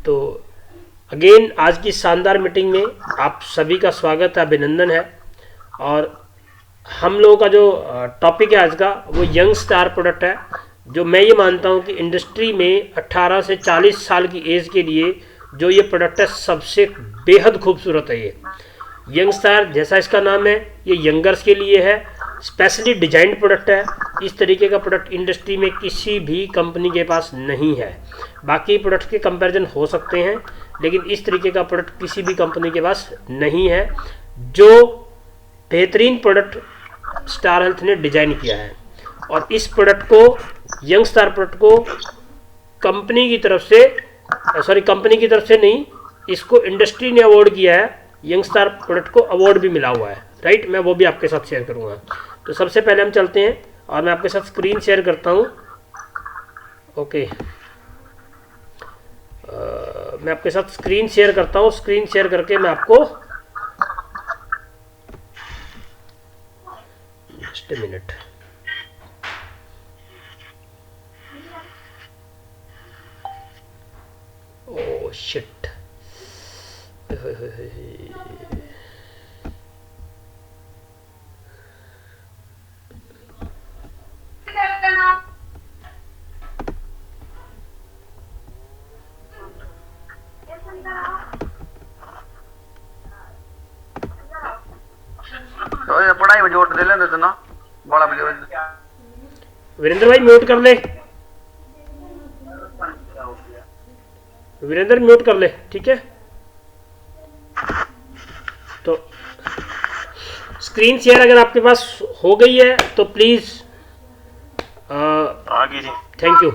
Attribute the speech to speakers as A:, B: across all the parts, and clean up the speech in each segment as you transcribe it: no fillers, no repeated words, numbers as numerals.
A: तो अगेन आज की शानदार मीटिंग में आप सभी का स्वागत है, अभिनंदन है। और हम लोगों का जो टॉपिक है आज का वो यंग स्टार प्रोडक्ट है, जो मैं ये मानता हूँ कि इंडस्ट्री में 18 से 40 साल की एज के लिए जो ये प्रोडक्ट है सबसे बेहद खूबसूरत है। ये यंग स्टार जैसा इसका नाम है, ये यंगर्स के लिए है, स्पेशली डिजाइंड प्रोडक्ट है। इस तरीके का प्रोडक्ट इंडस्ट्री में किसी भी कंपनी के पास नहीं है। बाकी प्रोडक्ट के कंपैरिजन हो सकते हैं, लेकिन इस तरीके का प्रोडक्ट किसी भी कंपनी के पास नहीं है। जो बेहतरीन प्रोडक्ट स्टार हेल्थ ने डिजाइन किया है, और इस प्रोडक्ट को, यंग स्टार प्रोडक्ट को कंपनी की तरफ से नहीं, इसको इंडस्ट्री ने अवार्ड किया है। यंग स्टार प्रोडक्ट को अवार्ड भी मिला हुआ है, राइट। मैं वो भी आपके साथ शेयर करूंगा। तो सबसे पहले हम चलते हैं और मैं आपके साथ स्क्रीन शेयर करता हूं। ओके, मैं आपके साथ स्क्रीन शेयर करता हूं। स्क्रीन शेयर करके मैं आपको just a minute. Oh shit,
B: पढ़ाई में जोर दे लेते ना बड़ा
A: वीरेंद्र भाई म्यूट कर ले, वीरेंद्र म्यूट कर ले, ठीक है। तो स्क्रीन शेयर अगर आपके पास हो गई है तो प्लीज
B: आगे जी,
A: थैंक यू।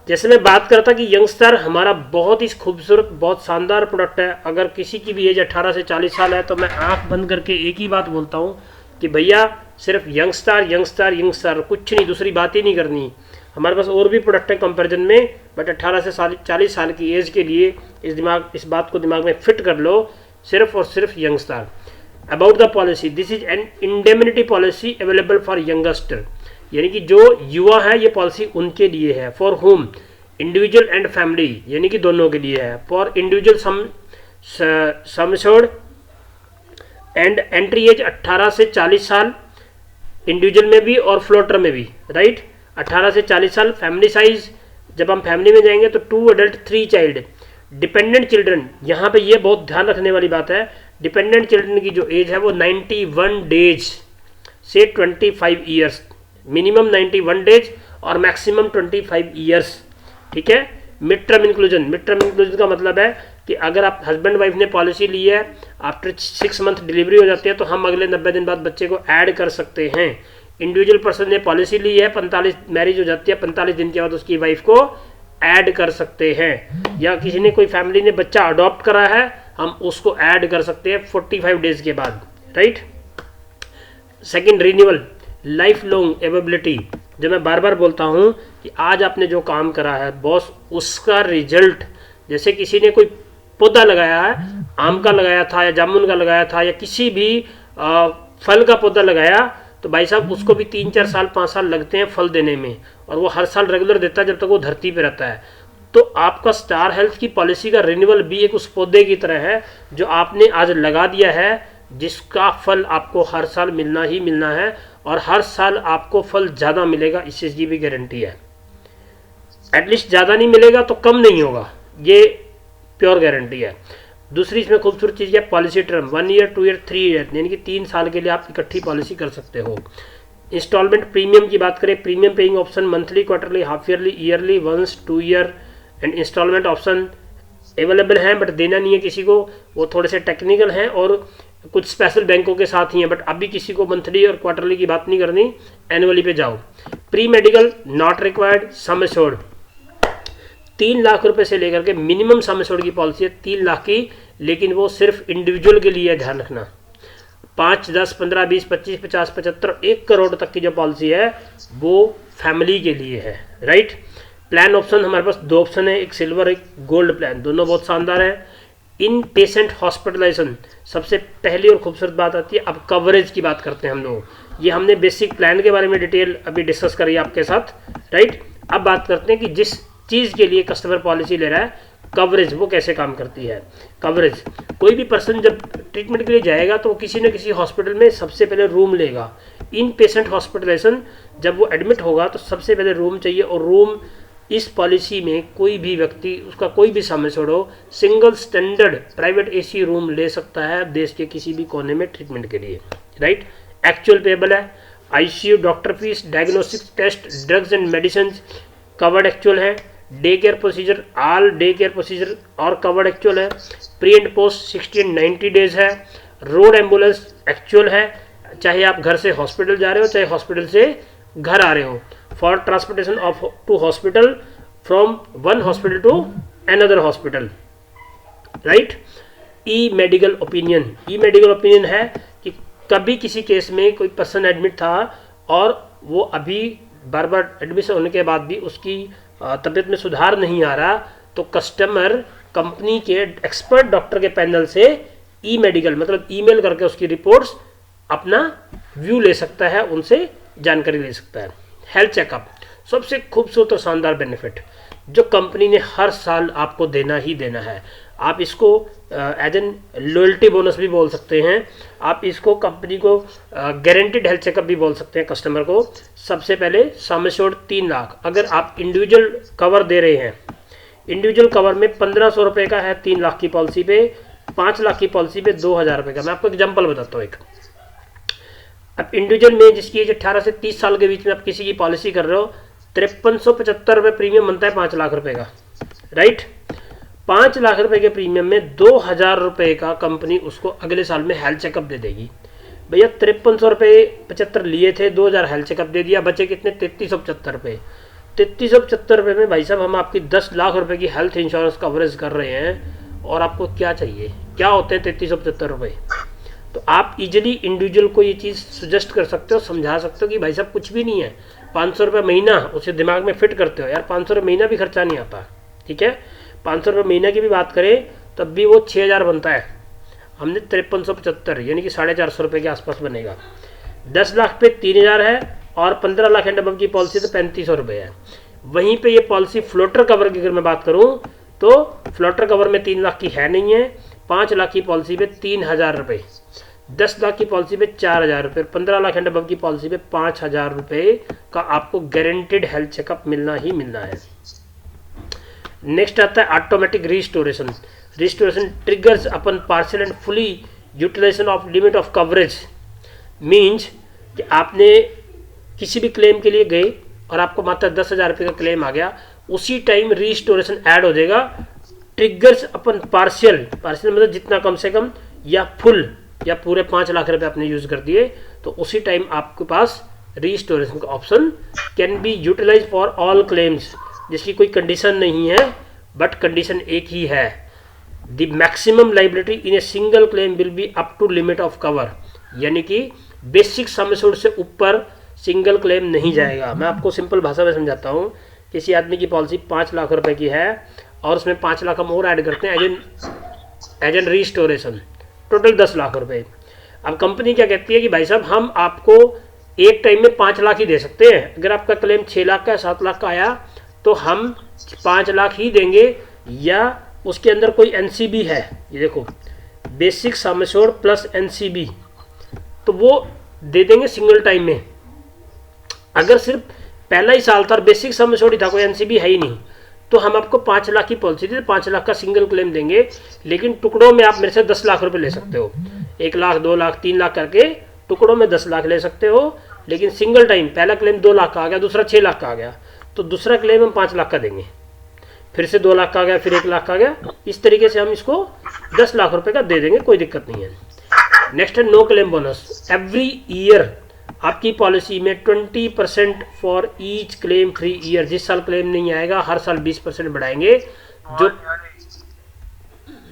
A: जैसे मैं बात करता कि यंगस्टर हमारा बहुत ही खूबसूरत, बहुत शानदार प्रोडक्ट है। अगर किसी की भी एज 18 से 40 साल है तो मैं आंख बंद करके एक ही बात बोलता हूँ कि भैया सिर्फ यंगस्टर यंगस्टर यंगस्टर, कुछ नहीं, दूसरी बात ही नहीं करनी। हमारे पास और भी प्रोडक्ट है कंपैरिजन में, बट 18 से 40 साल की एज के लिए इस बात को दिमाग में फिट कर लो, सिर्फ और सिर्फ youngster. About the policy, this is an indemnity policy available for youngster, यानी कि जो युवा है ये पॉलिसी उनके लिए है। For home, individual and family, यानी कि दोनों के लिए है। For individual sum assured and entry age 18 से 40 साल, इंडिविजुअल में भी और फ्लोटर में भी, राइट। 18 से 40 साल। फैमिली साइज, जब हम फैमिली में जाएंगे तो 2 एडल्ट 3 चाइल्ड। डिपेंडेंट चिल्ड्रन, यहाँ पे ये बहुत ध्यान रखने वाली बात है, डिपेंडेंट चिल्ड्रन की जो एज है वो 91 डेज से 25 ईयर्स, मिनिमम 91 डेज और मैक्सिमम 25 ईयर्स, ठीक है। Mid term inclusion, mid term inclusion का मतलब है कि अगर आप हस्बैंड वाइफ ने पॉलिसी ली है, आफ्टर 6 मंथ डिलीवरी हो जाती है तो हम अगले 90 दिन बाद बच्चे को ऐड कर सकते हैं। इंडिविजुअल पर्सन ने पॉलिसी ली है, 45 मैरिज हो जाती है, 45 दिन के बाद उसकी वाइफ को ऐड कर सकते हैं। या किसी ने, कोई फैमिली ने बच्चा अडॉप्ट करा है, हम उसको ऐड कर सकते हैं 45 डेज के बाद, right. Second, renewal, life long availability. जो मैं बार बार बोलता हूँ कि आज आपने जो काम करा है बॉस, उसका रिजल्ट, जैसे किसी ने कोई पौधा लगाया है, आम का लगाया था या जामुन का लगाया था या किसी भी फल का पौधा लगाया, तो भाई साहब उसको भी 3-4 साल 5 साल लगते हैं फल देने में, और वो हर साल रेगुलर देता है जब तक वो धरती पे रहता है। तो आपका स्टार हेल्थ की पॉलिसी का रिन्यूअल भी एक उस पौधे की तरह है जो आपने आज लगा दिया है, जिसका फल आपको हर साल मिलना ही मिलना है, और हर साल आपको फल ज़्यादा मिलेगा, इसकी भी गारंटी है। एटलीस्ट ज़्यादा नहीं मिलेगा तो कम नहीं होगा, ये प्योर गारंटी है। दूसरी इसमें खूबसूरत चीज़ है policy term, 1 year 2 year 3 year, यानी कि 3 साल के लिए आप इकट्ठी पॉलिसी कर सकते हो। इंस्टॉलमेंट प्रीमियम की बात करें, premium paying option monthly, quarterly, half yearly, yearly, once, 2 year and instalment option available हैं, बट देना नहीं है किसी को, वो थोड़े से टेक्निकल हैं और कुछ स्पेशल बैंकों के साथ ही हैं, बट अभी किसी को मंथली और क्वार्टरली की बात नहीं करनी, एनुअली पे जाओ। Pre medical not required, sum assured 3 lakh रुपए से लेकर के मिनिमम सम एश्योर्ड की पॉलिसी है 3 लाख की, लेकिन वो सिर्फ इंडिविजुअल के लिए, ध्यान रखना। 5, 10, 15, 20, 25, 50, 75, 1 करोड़ तक की जो पॉलिसी है वो फैमिली के लिए है, राइट। प्लान ऑप्शन हमारे पास 2 ऑप्शन है, एक सिल्वर एक गोल्ड प्लान, दोनों बहुत शानदार है। इन पेशेंट हॉस्पिटलाइजेशन, सबसे पहली और खूबसूरत बात आती है, अब कवरेज की बात करते हैं हम लोग। ये हमने बेसिक प्लान के बारे में डिटेल अभी डिस्कस करी आपके साथ, राइट। अब बात करते हैं कि जिस चीज़ के लिए कस्टमर पॉलिसी ले रहा है। कवरेज वो कैसे काम करती है। कवरेज, कोई भी पर्सन जब ट्रीटमेंट के लिए जाएगा तो वो किसी न किसी हॉस्पिटल में सबसे पहले रूम लेगा। इन पेशेंट हॉस्पिटलाइजेशन जब वो एडमिट होगा तो सबसे पहले रूम चाहिए, और रूम इस पॉलिसी में कोई भी व्यक्ति उसका कोई भी समय छोड़ो single standard private AC room ले सकता है देश के किसी भी कोने में ट्रीटमेंट के लिए, राइट। एक्चुअल पेबल है, ICU, doctor fees, diagnostics test, drugs and medicine covered actual है। Day care procedure, all day care procedure और कवर्ड एक्चुअल है। Pre and post 60 and 90 days है। रोड एम्बुलेंस एक्चुअल है, चाहे आप घर से हॉस्पिटल जा रहे हो चाहे हॉस्पिटल से घर आ रहे हो। For transportation of to hospital from one hospital to another hospital, right. E medical opinion, e medical opinion है कि कभी किसी केस में कोई पर्सन एडमिट था और वो अभी बार बार एडमिशन होने के बाद भी उसकी तबीयत में सुधार नहीं आ रहा, तो कस्टमर कंपनी के एक्सपर्ट डॉक्टर के पैनल से ई मेडिकल मतलब ईमेल करके उसकी रिपोर्ट्स अपना व्यू ले सकता है, उनसे जानकारी ले सकता है। हेल्थ चेकअप, सबसे खूबसूरत और शानदार बेनिफिट जो कंपनी ने हर साल आपको देना ही देना है। आप इसको एज एन लॉयल्टी बोनस भी बोल सकते हैं, आप इसको कंपनी को गारंटीड हेल्थ चेकअप भी बोल सकते हैं कस्टमर को। सबसे पहले सम एश्योर्ड 3 लाख, अगर आप इंडिविजुअल कवर दे रहे हैं, इंडिविजुअल कवर में 1500 रुपये का है 3 लाख की पॉलिसी पे, 5 लाख की पॉलिसी पे 2000 रुपये का। मैं आपको एग्जाम्पल बताता हूँ एक। अब इंडिविजुअल में जिसकी एज 18 से 30 साल के बीच में आप किसी की पॉलिसी कर रहे हो, 5375 रुपये प्रीमियम बनता है 5 लाख रुपए का, राइट। 5 लाख रुपए के प्रीमियम में 2000 रुपये का कंपनी उसको अगले साल में हेल्थ चेकअप दे देगी। भैया 5300 रुपये 75 लिए थे, 2000 हेल्थ चेकअप दे दिया, बचे कितने 3375 रुपये। 3375 रुपये में भाई साहब हम आपकी 10 लाख रुपए की हेल्थ इंश्योरेंस कवरेज कर रहे हैं, और आपको क्या चाहिए, क्या होते हैं 3375 रुपये। तो आप इजीली इंडिविजुअल को ये चीज़ सजेस्ट कर सकते हो, समझा सकते हो कि भाई साहब कुछ भी नहीं है, 500 रुपये महीना उसे दिमाग में फिट करते हो, यार 500 रुपये महीना भी खर्चा नहीं आता, ठीक है। 500 रुपये महीना की भी बात करें तब भी वो 6000 बनता है, हमने 5375 यानी कि 450 रुपये के आसपास बनेगा। 10 लाख पे 3000 है, और 15 लाख एंड अबव की पॉलिसी तो 3500 रुपये है। वहीं पे ये पॉलिसी फ्लोटर कवर की अगर मैं बात करूँ तो फ्लोटर कवर में 3 लाख की है नहीं है, 5 लाख की पॉलिसी पे 3000 रुपये, 10 लाख की पॉलिसी पे 4000 रुपये, 15 लाख एंड अबव की पॉलिसी पे 5000 रुपये का आपको गारंटेड हेल्थ चेकअप मिलना ही मिलना है। नेक्स्ट आता है automatic restoration. Restoration triggers upon partial and fully utilisation of limit of coverage. Means कि आपने किसी भी क्लेम के लिए गए और आपको मात्र 10,000 रुपये का क्लेम आ गया, उसी टाइम रिस्टोरेशन ऐड हो जाएगा। ट्रिगर्स अपन पार्शियल मतलब जितना कम से कम, या फुल या पूरे 5 लाख रुपए आपने यूज कर दिए, तो उसी टाइम आपके पास रिस्टोरेशन का option can be utilise for all claims, जिसकी कोई कंडीशन नहीं है, बट कंडीशन एक ही है, the maximum liability in a single claim will be up to limit of cover, यानी कि बेसिक सम एश्योर्ड से ऊपर सिंगल क्लेम नहीं जाएगा। मैं आपको सिंपल भाषा में समझाता हूँ। किसी आदमी की पॉलिसी 5 लाख रुपए की है और उसमें 5 लाख हम और ऐड करते हैं as an restoration, total 10 lakh रुपए। अब कंपनी क्या कहती है कि भाई साहब हम आपको एक टाइम में 5 लाख ही दे सकते हैं, अगर आपका क्लेम 6 लाख का 7 लाख का आया तो हम 5 लाख ही देंगे, या उसके अंदर कोई एनसीबी है, ये देखो basic sum assured plus NCB, तो वो दे देंगे सिंगल टाइम में। अगर सिर्फ पहला ही साल था और बेसिक सम एश्योर्ड ही था, कोई एनसीबी है ही नहीं, तो हम आपको 5 लाख की पॉलिसी थी, 5 लाख का सिंगल क्लेम देंगे, लेकिन टुकड़ों में आप मेरे से 10 लाख रुपए ले सकते हो, 1 लाख 2 लाख 3 लाख करके टुकड़ों में 10 लाख ले सकते हो। लेकिन सिंगल टाइम पहला क्लेम 2 लाख का आ गया, दूसरा 6 लाख का आ गया, तो दूसरा क्लेम हम 5 लाख का देंगे, फिर से 2 लाख का आ गया, फिर 1 लाख का आ गया, इस तरीके से हम इसको 10 लाख रुपए का दे देंगे, कोई दिक्कत नहीं है। नेक्स्ट है no claim bonus. Every year आपकी पॉलिसी में 20% for each claim free year, जिस साल क्लेम नहीं आएगा हर साल 20% बढ़ाएंगे। जो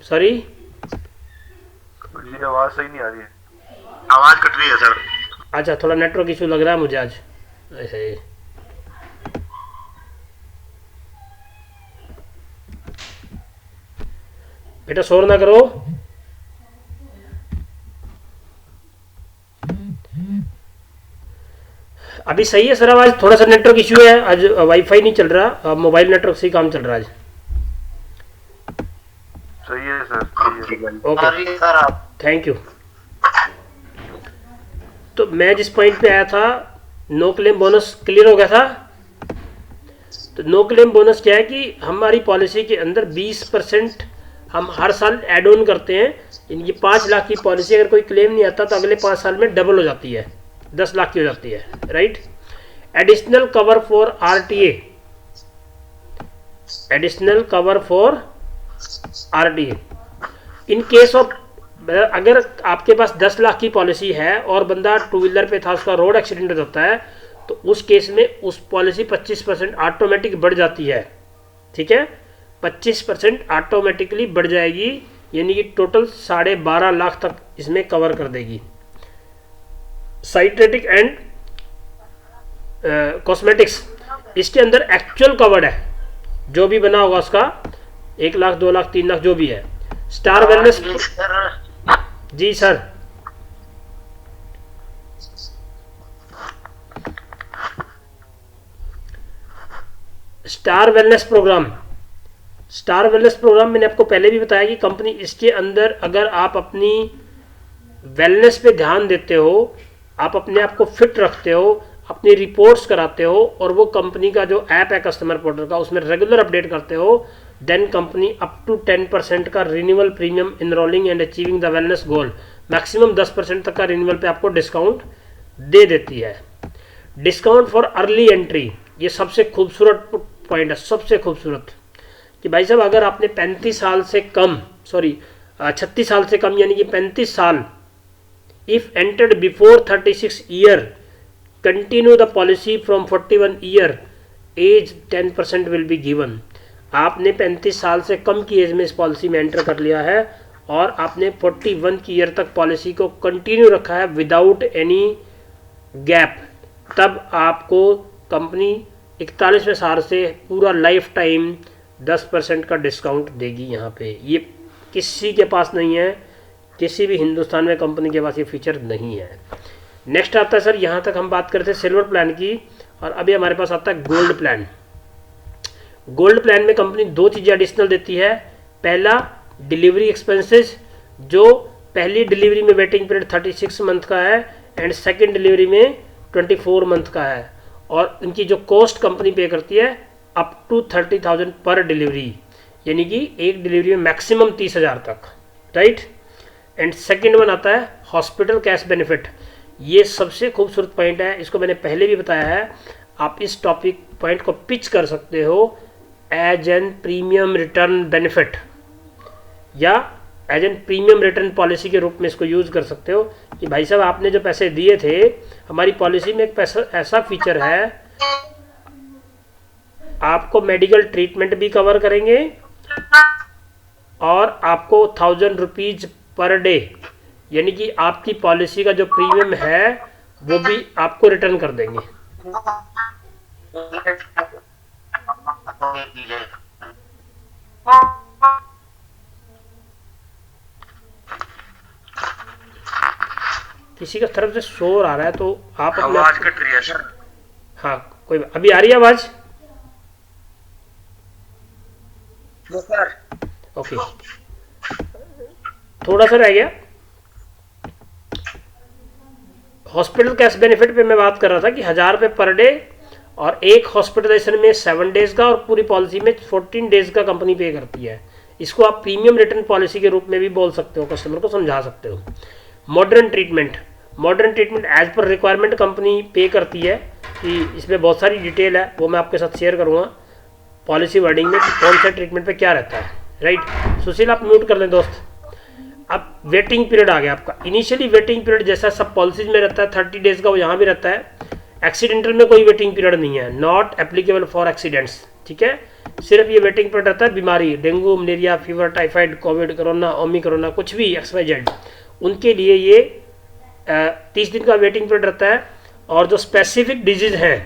A: सॉरी
B: आवाज सही नहीं आ रही है, आवाज कट रही है सर।
A: अच्छा, थोड़ा नेटवर्क इशू लग रहा है मुझे आज ऐसे। बेटा शोर ना करो। अब अभी सही है सर आवाज? थोड़ा सा नेटवर्क इश्यू है आज, वाईफाई नहीं चल रहा, मोबाइल नेटवर्क से ही काम चल रहा है आज।
B: सही है सर, सही है।
A: Okay thank you. तो मैं जिस पॉइंट पे आया था, नो क्लेम बोनस क्लियर हो गया था। तो नो क्लेम बोनस क्या है कि हमारी पॉलिसी के अंदर 20% हम हर साल एड ऑन करते हैं। इनकी 5 लाख की पॉलिसी अगर कोई क्लेम नहीं आता तो अगले 5 साल में डबल हो जाती है, 10 लाख की हो जाती है, right. Additional cover for RTA, additional cover for RTA in case of, अगर आपके पास 10 लाख की पॉलिसी है और बंदा 2 व्हीलर पे था, उसका रोड एक्सीडेंट होता है, तो उस केस में उस पॉलिसी 25% ऑटोमेटिक बढ़ जाती है, ठीक है। 25% ऑटोमेटिकली बढ़ जाएगी, यानी कि टोटल 12.5 लाख तक इसमें कवर कर देगी। साइट्रेटिक एंड कॉस्मेटिक्स, इसके अंदर एक्चुअल कवर्ड है, जो भी बना होगा उसका 1 लाख 2 लाख 3 लाख जो भी है। स्टार वेलनेस, जी sir. Star wellness programme, star wellness programme मैंने आपको पहले भी बताया कि कंपनी, इसके अंदर अगर आप अपनी वेलनेस पे ध्यान देते हो, आप अपने आप को फिट रखते हो, अपनी रिपोर्ट्स कराते हो और वो कंपनी का जो ऐप है कस्टमर पोर्टल का, उसमें रेगुलर अपडेट करते हो, देन कंपनी अप टू 10% का renewal premium enrolling and achieving the wellness goal, maximum 10% तक का रिन्यूअल पे आपको डिस्काउंट दे देती है। डिस्काउंट फॉर अर्ली एंट्री, ये सबसे खूबसूरत पॉइंट है, सबसे खूबसूरत, कि भाई साहब अगर आपने 35 साल से कम, सॉरी 36 साल से कम यानी कि 35 साल, if entered before 36 year, continue the policy from 41 year age 10% will be given. आपने 35 साल से कम की एज में इस पॉलिसी में एंटर कर लिया है और आपने 41 की ईयर तक पॉलिसी को कंटिन्यू रखा है विदाउट एनी गैप, तब आपको कंपनी 41वें साल से पूरा लाइफ टाइम 10% का डिस्काउंट देगी। यहाँ पे ये किसी के पास नहीं है, किसी भी हिंदुस्तान में कंपनी के पास ये फीचर नहीं है। नेक्स्ट आता है सर, यहाँ तक हम बात करते हैं सिल्वर प्लान की, और अभी हमारे पास आता है गोल्ड प्लान। गोल्ड प्लान में कंपनी 2 चीज़ें एडिशनल देती है। पहला, डिलीवरी एक्सपेंसेस, जो पहली डिलीवरी में वेटिंग पीरियड 36 मंथ का है एंड सेकेंड डिलीवरी में 24 मंथ का है, और इनकी जो कॉस्ट कंपनी पे करती है अप टू 30,000 पर डिलीवरी, यानी कि एक डिलीवरी में मैक्सिमम 30,000 तक, राइट। एंड सेकेंड वन आता है हॉस्पिटल कैश बेनिफिट। ये सबसे खूबसूरत पॉइंट है, इसको मैंने पहले भी बताया है। आप इस टॉपिक पॉइंट को पिच कर सकते हो as an premium return benefit या as an premium return policy के रूप में इसको यूज़ कर सकते हो कि भाई साहब आपने जो पैसे दिए थे, हमारी पॉलिसी में एक पैसा ऐसा फीचर है, आपको मेडिकल ट्रीटमेंट भी कवर करेंगे और आपको 1000 रुपीज पर डे, यानी कि आपकी पॉलिसी का जो प्रीमियम है वो भी आपको रिटर्न कर देंगे। किसी का तरफ से शोर आ रहा है तो आप
B: आवाज कट रही है सर।
A: हाँ कोई, अभी आ रही है आवाज? ओके, थोड़ा सा रह गया। हॉस्पिटल कैश बेनिफिट पे मैं बात कर रहा था कि 1000 रुपये पर डे और एक हॉस्पिटलाइजेशन में 7 डेज का और पूरी पॉलिसी में 14 डेज का कंपनी पे करती है। इसको आप प्रीमियम रिटर्न पॉलिसी के रूप में भी बोल सकते हो, कस्टमर को समझा सकते हो। Modern treatment, modern treatment as per requirement company पे करती है, कि इसमें बहुत सारी डिटेल है, वो मैं आपके साथ शेयर करूँगा पॉलिसी वर्डिंग में कि कौन सा ट्रीटमेंट पे क्या रहता है, राइट। सुशील आप म्यूट कर लें दोस्त। अब वेटिंग पीरियड आ गया आपका। इनिशियली वेटिंग पीरियड जैसा सब पॉलिसीज में रहता है 30 डेज का, वो यहाँ भी रहता है। एक्सीडेंटल में कोई वेटिंग पीरियड नहीं है, नॉट एप्लीकेबल फॉर एक्सीडेंट्स, ठीक है। सिर्फ ये वेटिंग पीरियड रहता है बीमारी, dengue, malaria, fever, typhoid, covid, corona, omicron, कुछ भी XYZ, उनके लिए ये 30 दिन का वेटिंग पीरियड रहता है। और जो स्पेसिफिक डिजीज हैं,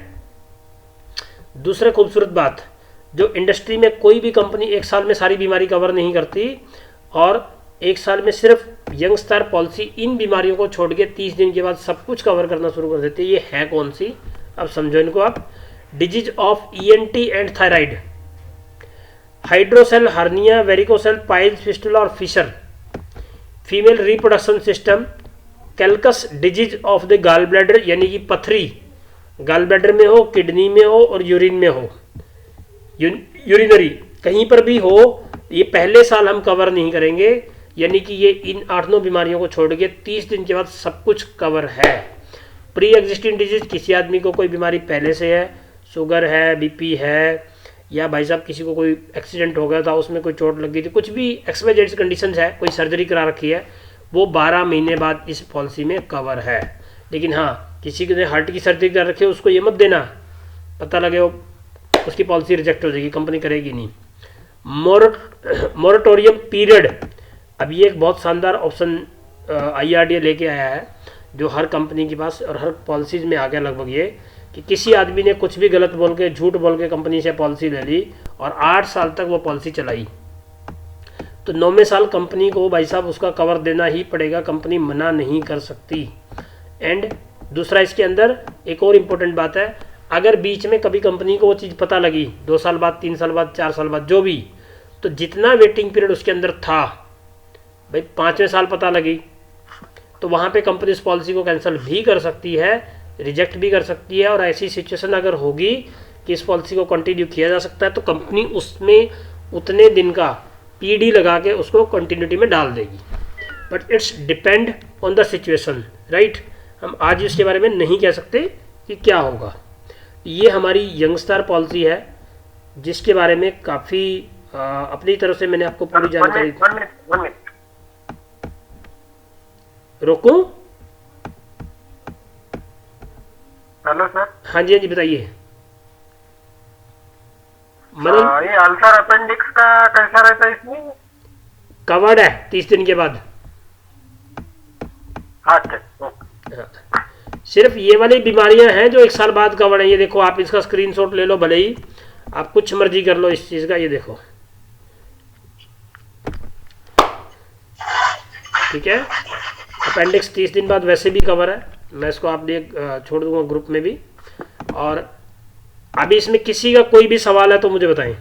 A: दूसरा खूबसूरत बात, जो इंडस्ट्री में कोई भी कंपनी एक साल में सारी बीमारी कवर नहीं करती, और एक साल में सिर्फ यंगस्टार पॉलिसी इन बीमारियों को छोड़ के 30 दिन के बाद सब कुछ कवर करना शुरू कर देती है। ये है कौन सी? अब समझो इनको आप। Disease of ENT and thyroid, hydrocele hernia, varicocele, piles, fistula और fissure, female reproduction system, calculus disease of the gall bladder यानी कि पथरी गाल ब्लैडर में हो, किडनी में हो और यूरिन में हो, यूरिनरी कहीं पर भी हो, ये पहले साल हम कवर नहीं करेंगे। यानी कि ये इन 8-9 बीमारियों को छोड़ के 30 दिन के बाद सब कुछ कवर है। प्री एग्जिस्टिंग डिजीज, किसी आदमी को कोई बीमारी पहले से है, शुगर है, बीपी है, या भाई साहब किसी को कोई एक्सीडेंट हो गया था, उसमें कोई चोट लग गई थी, कुछ भी एक्सपायर्ड कंडीशंस है, कोई सर्जरी करा रखी है, वो 12 महीने बाद इस पॉलिसी में कवर है। लेकिन हाँ, किसी ने हार्ट की सर्जरी कर रखी है, उसको ये मत देना, पता लगे वो उसकी पॉलिसी रिजेक्ट हो जाएगी, कंपनी करेगी नहीं। मोरेटोरियम पीरियड, अब ये एक बहुत शानदार ऑप्शन IRDA लेके आया है, जो हर कंपनी के पास और हर पॉलिसीज में आ गया लगभग ये, कि किसी आदमी ने कुछ भी गलत बोल के, झूठ बोल के कंपनी से पॉलिसी ले ली और 8 साल तक वो पॉलिसी चलाई, तो 9वें साल कंपनी को भाई साहब उसका कवर देना ही पड़ेगा, कंपनी मना नहीं कर सकती। एंड दूसरा इसके अंदर एक और इम्पोर्टेंट बात है, अगर बीच में कभी कंपनी को वो चीज़ पता लगी 2 साल बाद, 3 साल बाद, 4 साल बाद, जो भी, तो जितना वेटिंग पीरियड उसके अंदर था, भाई 5वें साल पता लगी, तो वहाँ पे कंपनी इस पॉलिसी को कैंसिल भी कर सकती है, रिजेक्ट भी कर सकती है। और ऐसी सिचुएशन अगर होगी कि इस पॉलिसी को कंटिन्यू किया जा सकता है, तो कंपनी उसमें उतने दिन का PD लगा के उसको कंटिन्यूटी में डाल देगी। But it's depend on the situation, right. हम आज इसके बारे में नहीं कह सकते कि क्या होगा। ये हमारी यंगस्टार पॉलिसी है, जिसके बारे में काफ़ी अपनी तरफ से मैंने आपको पूरी जानकारी।
B: 1 मिनट
A: रोकूं?
B: Hello sir.
A: हाँ जी बताइए। मतलब
B: ये अल्सर अपेंडिक्स का कैसा रहता है इसमें?
A: कवर्ड है 30 दिन के बाद।
B: अच्छा,
A: हाँ। सिर्फ ये वाली बीमारियां हैं जो 1 साल बाद कवर्ड है। ये देखो, आप इसका स्क्रीनशॉट ले लो, भले ही आप कुछ मर्जी कर लो इस चीज़ का। ये देखो, ठीक है। अपेंडिक्स 30 दिन बाद वैसे भी कवर है, मैं इसको आप लिए छोड़ दूंगा ग्रुप में भी। और अभी इसमें किसी का कोई भी सवाल है तो मुझे बताएं।